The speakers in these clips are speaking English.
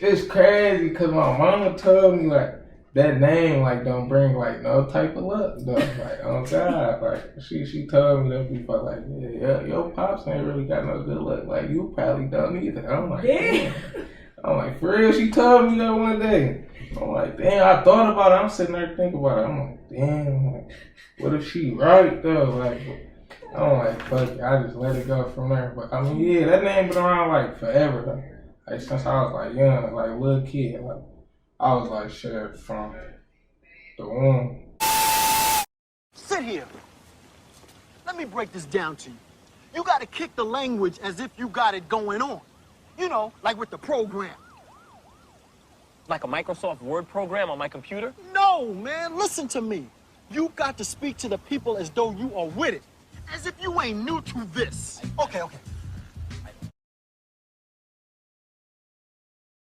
It's crazy because my mama told me like that name like don't bring like no type of luck though. Like oh God, like she told me that before like yeah, your pops ain't really got no good luck. Like you probably don't either. I'm like damn. I'm like for real. She told me that one day. I'm like damn. I thought about it. I'm sitting there thinking about it. I'm like damn. Like, what if she right though? Like I'm like fuck it. I just let it go from there. But I mean yeah, that name been around like forever though. Like since I was like young, like little kid, like I was like shit from the womb. Sit here. Let me break this down to you. You gotta kick the language as if you got it going on. You know, like with the program. Like a Microsoft Word program on my computer? No, man, listen to me. You got to speak to the people as though you are with it. As if you ain't new to this. Okay.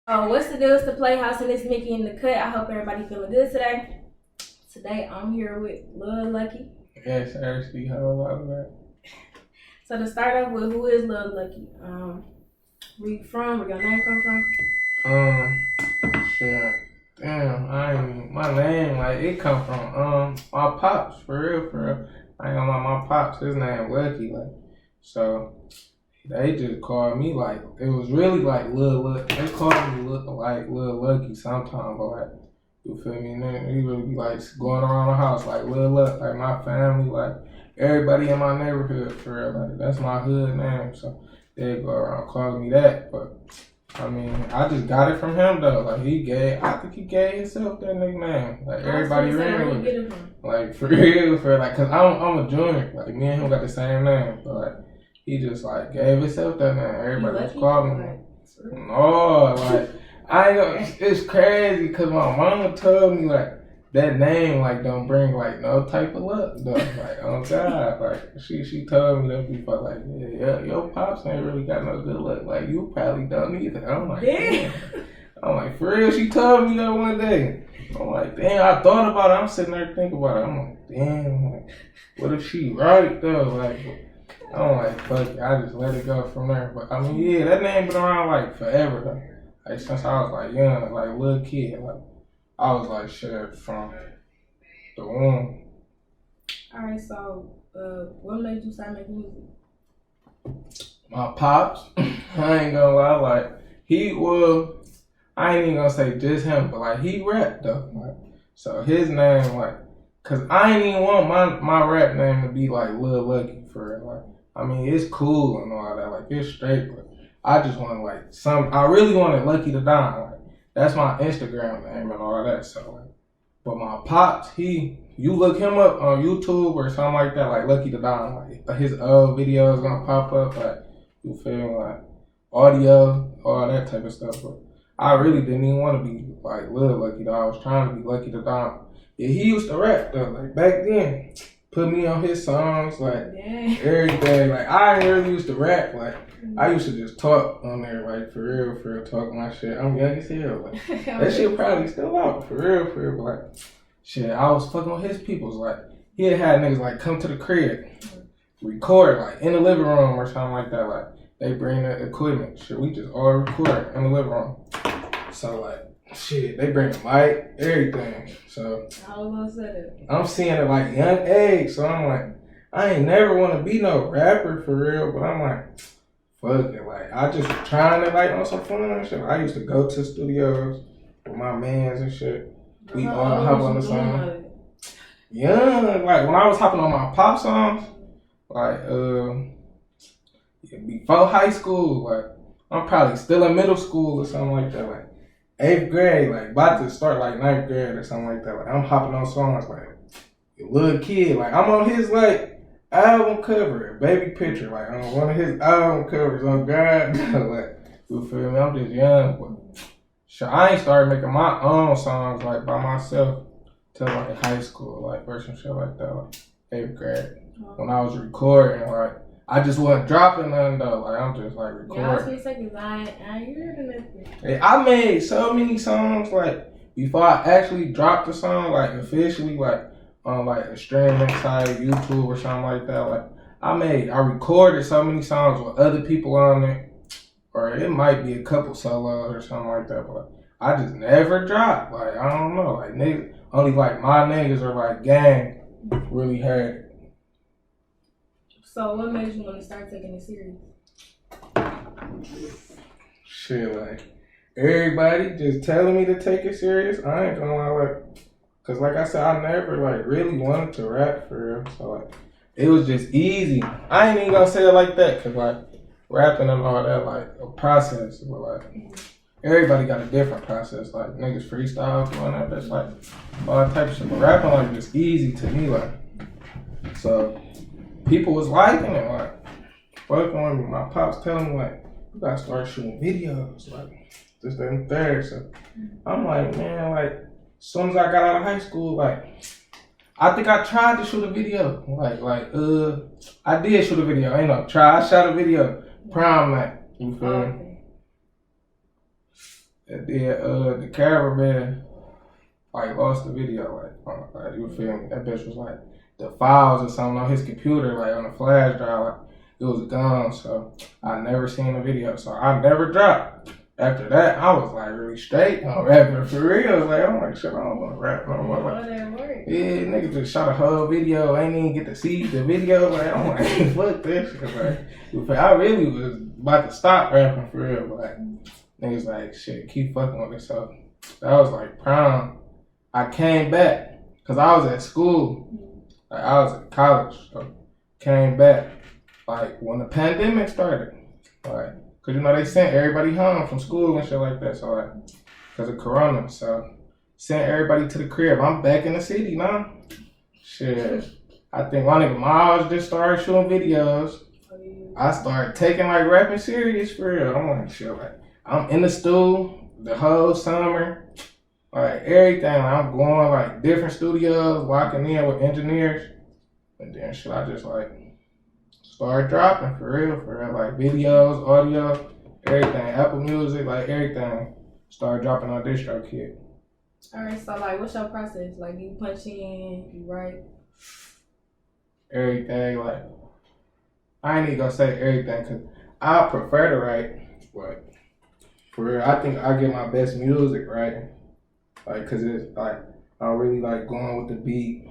What's the deal? It's the PlayHouse and it's Mikky in the cut. I hope everybody feeling good today. Today I'm here with Lil Lucky. Yes, actually, how about that? So to start off with, who is Lil Lucky? Where you from? Where your name come from? Shit. Damn, my name, like, it come from, my pops, for real. I ain't gonna lie, my pops, his name Lucky, like, so, they just called me, like, it was really, like, Lil Lucky, they called me, like, Lil Lucky sometimes, but, like, you feel me, and then he really be, like, going around the house, like, Lil Lucky, like, my family, like, everybody in my neighborhood, for real, like, that's my hood name, so, they go around calling me that, but, I mean, I just got it from him though. Like I think he gave himself that nickname. Like everybody ran with it. Like for real, like, cause I'm a junior. Like me and him got the same name, but like he just like gave himself that name. Everybody just called me. No, like it's crazy cause my mama told me like that name like don't bring like no type of luck though. Like oh God, like she told me that before like yeah, your pops ain't really got no good luck. Like you probably don't either. I'm like damn. I'm like for real. She told me that one day. I'm like damn. I thought about it. I'm sitting there thinking about it. I'm like damn. Like what if she right though? Like I'm like fuck it. I just let it go from there. But I mean yeah, that name been around like forever though. Like since I was like young, like little kid, like. I was like shit from the womb. Alright, so what made you start making music? My pops, I ain't gonna lie, like I ain't even gonna say just him, but like he rapped though. Like, so his name like, cause I ain't even want my rap name to be like Lil Lucky for real. Like, I mean it's cool and all that, like it's straight, but I just want like I really wanted Lucky to Die. Like, that's my Instagram name and all that. So, like, but my pops, you look him up on YouTube or something like that, like Lucky the Don, like his old videos gonna pop up, like you feel me, like audio, all that type of stuff. But I really didn't even want to be like Lil Lucky though. I was trying to be Lucky the Don. Yeah, he used to rap though, like back then. Put me on his songs, like everything. Like I ain't really used to rap, like. I used to just talk on there, like, for real, talk my shit. I'm young as hell, like, that shit probably still out, for real, but, like, shit, I was fucking with his peoples, like, he had niggas, like, come to the crib, record, like, in the living room or something like that, like, they bring the equipment, shit, we just all record in the living room, so, like, shit, they bring the mic, everything, so, I'm seeing it, like, young age, so I'm like, I ain't never want to be no rapper, for real, but I'm like, fuck it, like, I just was trying to, like, on some fun and shit. I used to go to studios with my mans and shit. We all hop on the song. Yeah, like, when I was hopping on my pop songs, like, before high school, like, I'm probably still in middle school or something like that, like, 8th grade, like, about to start, like, 9th grade or something like that. Like, I'm hopping on songs, like, a little kid, like, I'm on his, like, album cover, baby picture, like on one of his album covers on God. Like, you feel me? I'm just young, but shit, I ain't started making my own songs like by myself till like high school, like or some shit like that, like 8th grade. When I was recording, like I just wasn't dropping nothing though, like I'm just like recording. Yeah, I was gonna say cause I ain't heard nothing. Hey, I made so many songs like before I actually dropped the song, like officially, like. On like a streaming site, YouTube or something like that. Like I recorded so many songs with other people on it. or it might be a couple solos or something like that, but I just never drop. Like, I don't know, like niggas, only like my niggas or like gang really had it. So what made you want to start taking it serious? Shit, like everybody just telling me to take it serious. I ain't gonna lie, like, cause like I said, I never like really wanted to rap for real. So like, it was just easy. I ain't even gonna say it like that, cause like rapping and all that, like a process, but like everybody got a different process. Like niggas freestyle doing that, that's like all that type of shit. But rapping like just easy to me, like. So people was liking it, like fucking with me. My pops telling me like, you gotta start shooting videos, like this, that, and third. So I'm like, man, like as soon as I got out of high school, like I think I tried to shoot a video. I did shoot a video. Ain't no try. I shot a video. Prom night. You feel me? And then the cameraman like lost the video. Like you feel me? That bitch was like the files or something on his computer, like on a flash drive. Like, it was gone. So I never seen the video. So I never dropped. After that, I was like really straight on rapping for real. Like, I'm like, shit, I don't want to rap no more. Like, yeah, nigga just shot a whole video. I ain't even get to see the video. Like, I'm like, fuck this shit. Like, I really was about to stop rapping for real. But like, niggas like, shit, keep fucking with it. So that was like prom. I came back because I was at school. Like, I was in college. So came back like when the pandemic started. Like, cause you know they sent everybody home from school and shit like that. So like, cause of Corona, so sent everybody to the crib. I'm back in the city now. Shit, I think my nigga Miles just started shooting videos. I started taking like rapping serious for real. I'm like, shit, like I'm in the studio the whole summer, like everything. Like, I'm going like different studios, locking in with engineers, and then shit, I just like. Started dropping for real, like videos, audio, everything, Apple Music, like everything. Started dropping on DistroKid. Alright, so like what's your process? Like you punch in, you write? Everything, like I ain't even gonna say everything cause I prefer to write, but for real, I think I get my best music writing. Like cause it's like I really like going with the beat,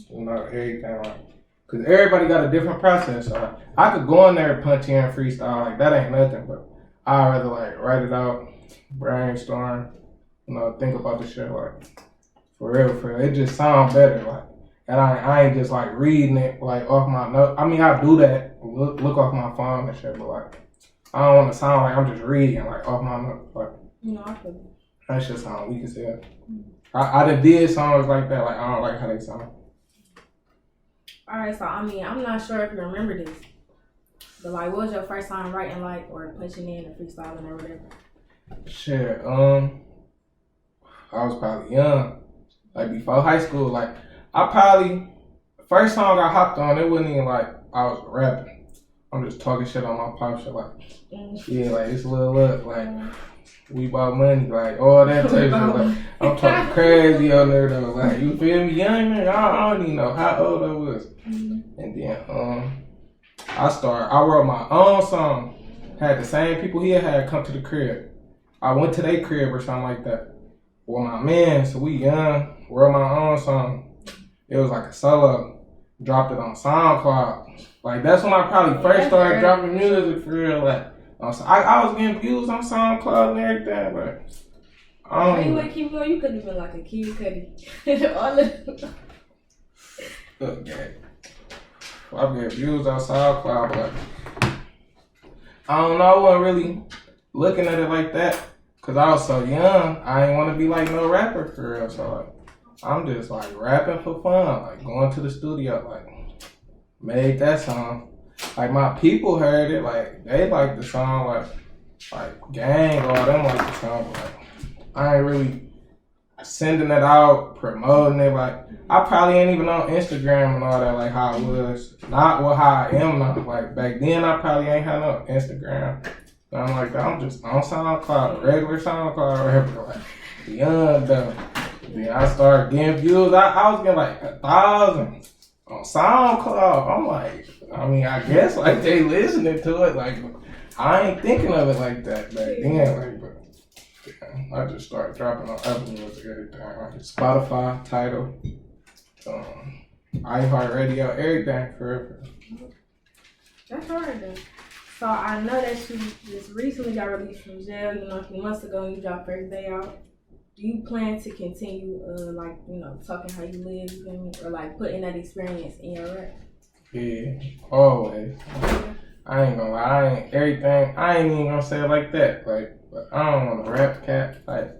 you know, everything like. Cause everybody got a different process. So I could go in there and punch in freestyle, like that ain't nothing, but I'd rather like write it out, brainstorm, you know, think about the shit like for real. It just sounds better, like, and I ain't just like reading it like off my note. I mean I do that, look off my phone and shit, but like I don't want to sound like I'm just reading like off my note. Like, you know, I feel that shit sound weak as hell. I done did songs like that, like I don't like how they sound. Alright, so I mean, I'm not sure if you remember this, but like, what was your first time writing like, or punching in or freestyling or whatever? Shit, I was probably young, like before high school. Like, first song I hopped on, it wasn't even like I was rapping. I'm just talking shit on my pop shit, like, yeah, like it's Lil Lucky, like, we bought money, like all that type of shit. Like, I'm talking crazy on there though, like, you feel me? Young man, I don't even know how old I was. And then I wrote my own song. Had the same people he had come to the crib. I went to their crib or something like that. With my man, so we young, wrote my own song. It was like a solo. Dropped it on SoundCloud. Like that's when I probably first started dropping music for real. Like I was getting views on SoundCloud and everything, but I don't. You would keep going. You could have been like a Kid Cudi. All of okay. I get views on SoundCloud, but I don't know. I wasn't really looking at it like that because I was so young. I didn't want to be like no rapper for real. So like, I'm just like rapping for fun, like going to the studio, like made that song. Like my people heard it, like they liked the song, like gang, all them like the song. But, like I ain't really sending it out, promoting it. Like I probably ain't even on Instagram and all that, like how I was. Not what how I am now. Like back then, I probably ain't had no Instagram. Nothing like that. I'm just on SoundCloud, regular SoundCloud, whatever. Like young though. Then I started getting views. I was getting like 1,000 on SoundCloud. I'm like, I mean, I guess like they listening to it. Like I ain't thinking of it like that back then. Like, but damn, I just started dropping on Apple Music, everything. Like Spotify, Tidal, iHeartRadio, everything forever. That's hard though. So I know that you just recently got released from jail, a few months ago, and you dropped First Day Out. Do you plan to continue, talking how you live, you feel me? Or like putting that experience in your rap? Yeah, always. I ain't gonna lie, I ain't even gonna say it like that. Like, but I don't want to rap cat, like,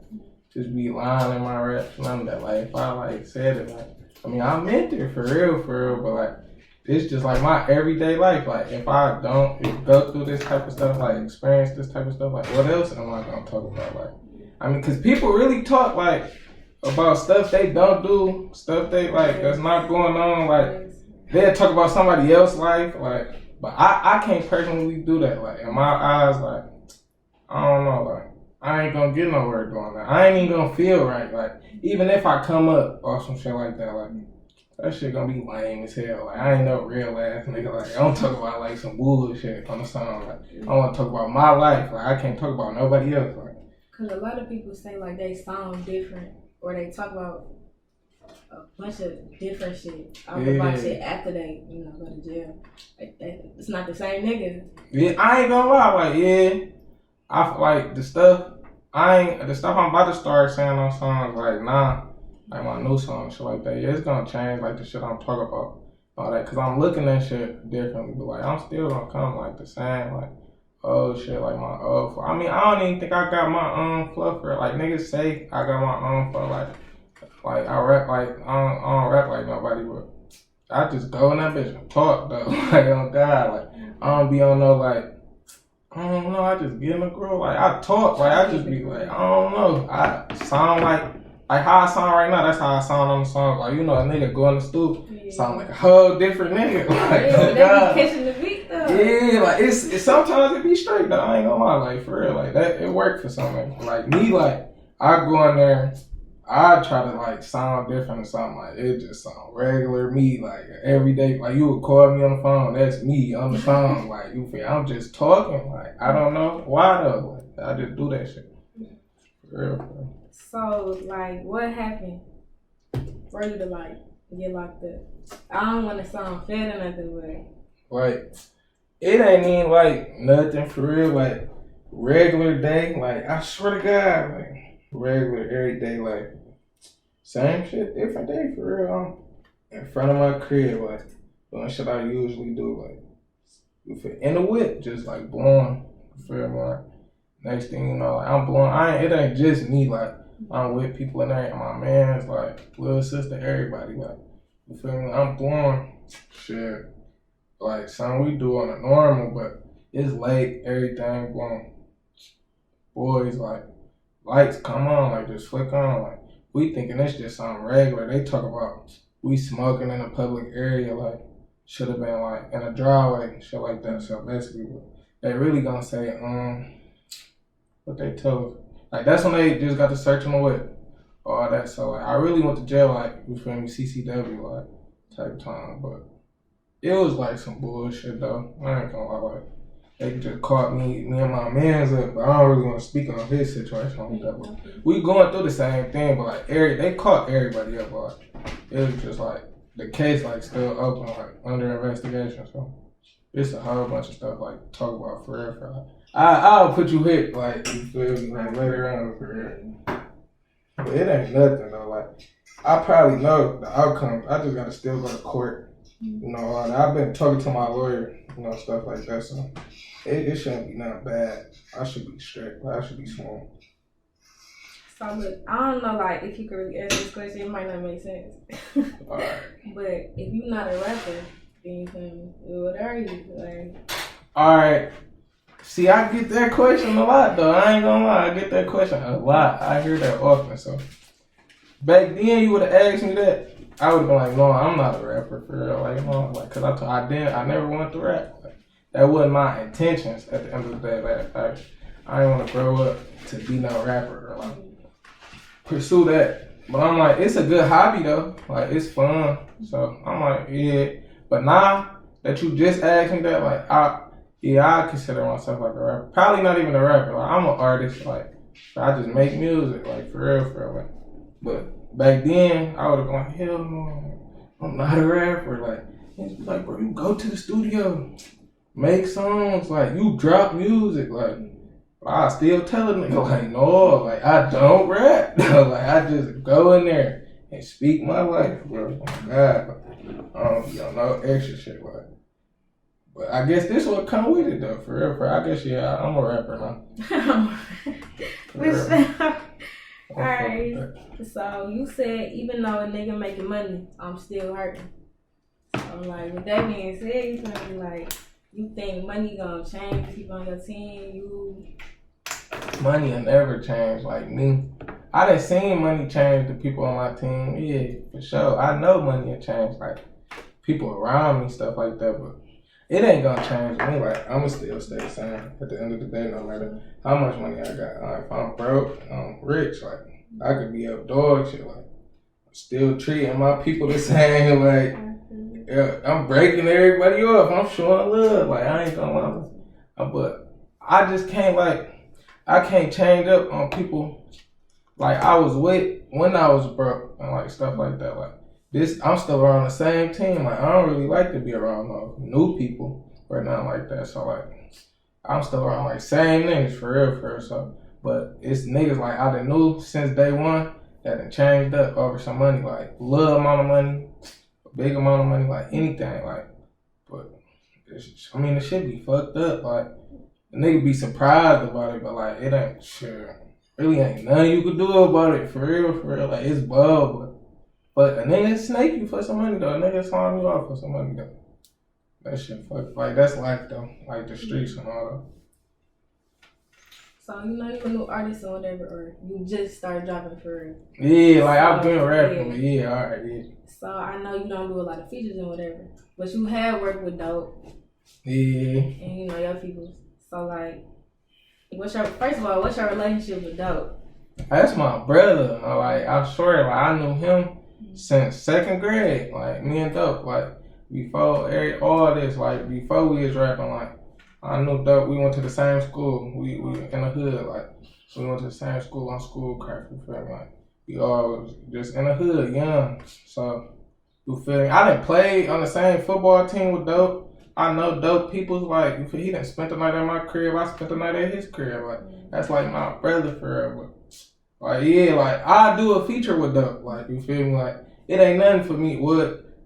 just be lying in my raps, none of that. Like, if I like said it, like, I mean, I meant it for real, but like, it's just like my everyday life. Like, if I don't go through this type of stuff, like experience this type of stuff, like, what else am I gonna talk about? Like, I mean, cause people really talk like about stuff they don't do, stuff they like that's not going on. Like, they'll talk about somebody else's life, like, but I can't personally do that. Like, in my eyes, like, I don't know, like, I ain't gonna get nowhere doing that. I ain't even gonna feel right. Like, even if I come up or some shit like that, like, that shit gonna be lame as hell. Like, I ain't no real ass nigga. Like, I don't talk about like some bullshit on the song. Like, I wanna talk about my life. Like, I can't talk about nobody else. Like, cause a lot of people say like they sound different, or they talk about a bunch of different shit. I was about shit after they, go to jail. Like, it's not the same nigga. Yeah, I ain't gonna lie. Like, yeah, I feel like the stuff I'm about to start saying on songs. Like, nah. Like my new song, shit like that. Yeah, it's gonna change like the shit I'm talking about, all that. Cause I'm looking at shit differently, but like I'm still gonna come like the same, like old shit, like my old flow. I mean, I don't even think I got my own flow for it. Like niggas say I got my own flow, like I rap like I don't rap like nobody, but I just go in that bitch and talk though, like on God, like I don't be on no like. I don't know, I just get in the groove, like I talk, like I just be like, I don't know, I sound like how I sound right now, that's how I sound on the song. Like, a nigga go in the studio, sound like a whole different nigga. Like, they be catching the beat though. Yeah, like it's sometimes it be straight though. I ain't gonna lie, like for real, like that it worked for something. Like me, like I go in there, I try to like sound different or something. Like it just sound regular me, like every day. Like you would call me on the phone, that's me on the phone. Like you feel, I'm just talking. Like I don't know why though. Like I just do that shit. For real, for real. So, like, what happened for you to, like, get locked up? I don't want to sound fed or nothing, but... Like, it ain't even, like, nothing for real, like, regular day. Like, I swear to God, like, regular, every day, like, same shit, different day, for real. I'm in front of my crib, like, doing shit I usually do, like, in the whip, just, like, blowing, you feel me? Like, next thing you know, like, I'm blowing, it ain't just me, like, I'm with people in there, and my man's like little sister, everybody, like, you feel me? I'm blowing shit, like something we do on a normal, but it's late, everything blowing. Boys, like, lights come on, like, just flick on, like, we thinking it's just something regular. They talk about we smoking in a public area, like, should have been like in a driveway, shit like that. So basically, they really gonna say, what they tell us. Like, that's when they just got to search on the whip, all that. So, like, I really went to jail, like, you feel me, CCW, like, type time. But it was, like, some bullshit, though. I ain't gonna lie, like, they just caught me and my mans up, but I don't really want to speak on his situation like that. But we going through the same thing, but, like, they caught everybody up, but like, it was just, like, the case, like, still open, like, under investigation. So, it's a whole bunch of stuff, like, talk about for real, for real. I'll put you hit, like, you feel me, like, later on for real. But it ain't nothing, though. Like, I probably know the outcome. I just gotta still go to court. I've been talking to my lawyer, stuff like that. So it shouldn't be nothing bad. I should be straight. I should be smooth. So look, I don't know, like, if you could really answer this question, it might not make sense. Alright. But if you're not a rapper, then you can, what are you? Like, alright. See, I get that question a lot, though. I ain't gonna lie, I get that question a lot. I hear that often. So back then, you would have asked me that, I would have been like, no, I'm not a rapper for real. Like, cause I never wanted to rap. Like, that wasn't my intentions at the end of the day. Like, I didn't want to grow up to be no rapper or like pursue that. But I'm like, it's a good hobby though. Like, it's fun. So I'm like, yeah. But now that you just asked me that, like, Yeah, I consider myself like a rapper. Probably not even a rapper. Like I'm an artist. Like I just make music. Like for real. Like, but back then I would have gone, hell no, I'm not a rapper. Like it's like, bro, you go to the studio, make songs. Like you drop music. Like I still tell a nigga like, no, like I don't rap. Like I just go in there and speak my life, bro. Oh my God, I don't no extra shit like. But I guess this will come with it though, for real. I guess yeah, I'm a rapper now. Alright. So you said even though a nigga making money, I'm still hurting. So like with that being said, you feel me? Like you think money gonna change people on your team? Money will never change. Like me, I done seen money change the people on my team. Yeah, for sure. I know money will change like people around me, stuff like that, but it ain't gonna change me. Like I'ma still stay the same at the end of the day, no matter how much money I got. If I'm broke, I'm rich. Like I could be up dog shit. Like I'm still treating my people the same. Like yeah, I'm breaking everybody off. I'm showing love. Like I ain't gonna lie, but I just can't I can't change up on people like I was with when I was broke and like stuff like that. Like this, I'm still around the same team. Like I don't really like to be around no new people or nothing like that. So like I'm still around like same niggas for real. So but it's niggas like I done knew since day one that done changed up over some money, like little amount of money, big amount of money, like anything. Like, but I mean, the shit be fucked up. Like the nigga be surprised about it, but like it ain't sure. Really ain't nothing you could do about it for real. Like it's bug, but a nigga snake you for some money though. A nigga slime you off for some money though. That shit fuck. Like that's life though. Like the streets and all that. So you know you a new artist or whatever, or you just started dropping for real? Yeah, like I've been rapping, but yeah, alright, yeah. So I know you don't do a lot of features and whatever, but you have worked with Dope. Yeah. And you know your people. So like, what's your relationship with Dope? That's my brother. Like I swear, like I knew him since second grade. Like me and Dope, like before all this, like before we was rapping, like I knew Dope. We went to the same school. We in the hood, like we went to the same school on Schoolcraft. You feel me? Like we all was just in the hood, young. So you feel me? I didn't play on the same football team with Dope. I know Dope people's like he done spent the night at my crib. I spent the night at his crib. Like that's like my brother forever. Like yeah, like I do a feature with Dope. Like you feel me? Like it ain't nothing for me.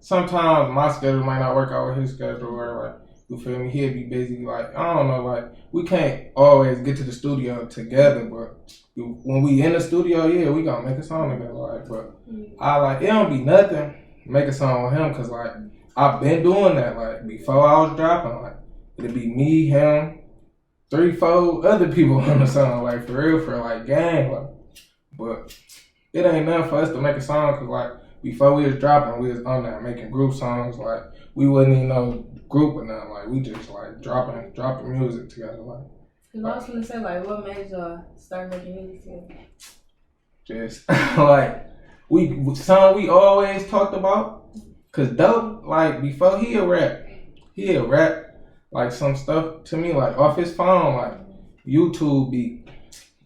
Sometimes my schedule might not work out with his schedule, or like you feel me? He'll be busy. Like I don't know. Like we can't always get to the studio together, but when we in the studio, yeah, we gonna make a song together. Like, but I like it don't be nothing make a song with him because like. I've been doing that, like, before I was dropping, like, it'd be me, him, 3-4 other people on the song, like, for real, like, gang, like, but it ain't nothing for us to make a song, because, like, before we was dropping, we was on that, making group songs, like, we wasn't even no group or nothing, like, we just, like, dropping music together, like. Cause I was gonna say, like, what made y'all start making music together? Just, like, something we always talked about. Cause Dope, like before he'll rap like some stuff to me like off his phone, like YouTube beat.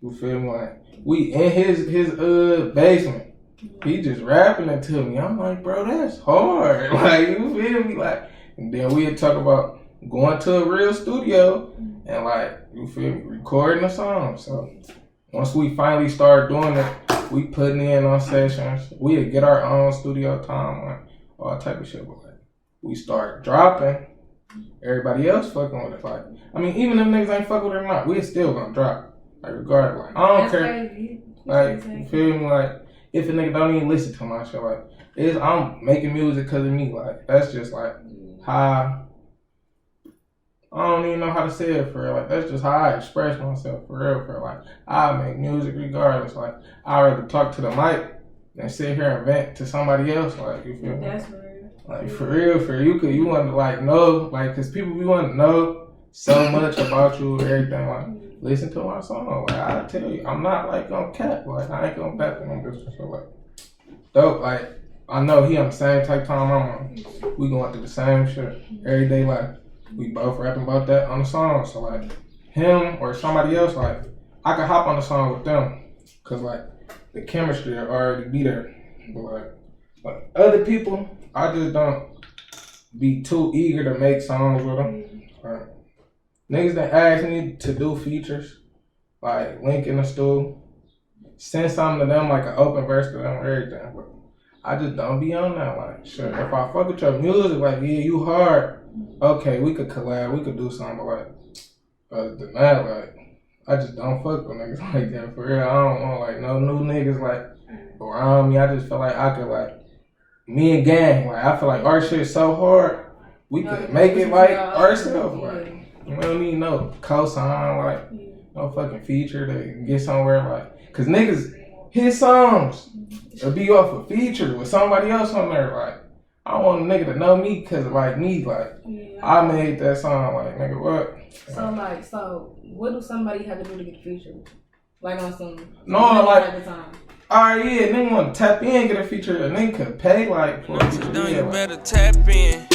You feel me? Like we in his basement. He just rapping it to me. I'm like, bro, that's hard. Like you feel me? Like and then we'd talk about going to a real studio and like you feel me, recording a song. So once we finally started doing it, we putting in on sessions. We'd get our own studio time. Like, all type of shit, but like we start dropping, everybody else fucking with it. Like, I mean, even if niggas ain't fucking with it or not, we still gonna drop. Like, regardless. Like, I don't care. Crazy. Like, you feel me? Like, if a nigga don't even listen to my shit, like, I'm making music because of me. Like, that's just like how I don't even know how to say it for real. Like, that's just how I express myself for real. Like, I make music regardless. Like, I'd rather talk to the mic and sit here and vent to somebody else, like, you feel me? That's real. Like, for real, you want to, like, know, like, because people be wanting to know so much about you and everything, like, listen to my song, like, I tell you, I'm not, like, gonna cap, like, I ain't gonna cap on this, so, like, Dope, like, I know he on the same type time I'm on, we going through the same shit, everyday life, we both rapping about that on the song. So like him or somebody else, like I could hop on the song with them, cause like the chemistry will already be there. But like other people, I just don't be too eager to make songs with them. Like, niggas that ask me to do features, like link in the stool, send something to them, like an open verse to them, everything. But I just don't be on that. Like, sure, if I fuck with your music, like, yeah, you hard, okay, we could collab, we could do something, but like, other than that, like, I just don't fuck with niggas like that. For real, I don't want, like, no new niggas, like, around me. I just feel like I could, like, me and gang, like, I feel like our shit is so hard, we could make it, like, ourselves, like, we don't need no cosign, like, no fucking feature to get somewhere, like, cause niggas, his songs will be off a feature with somebody else on there, like, I want a nigga to know me cause like me, like, I made that song, like, nigga, what? So what do somebody have to do to get a feature? Like on some alright, yeah, nigga want to tap in, get a feature, a nigga could pay, like, for a feature. You better tap in.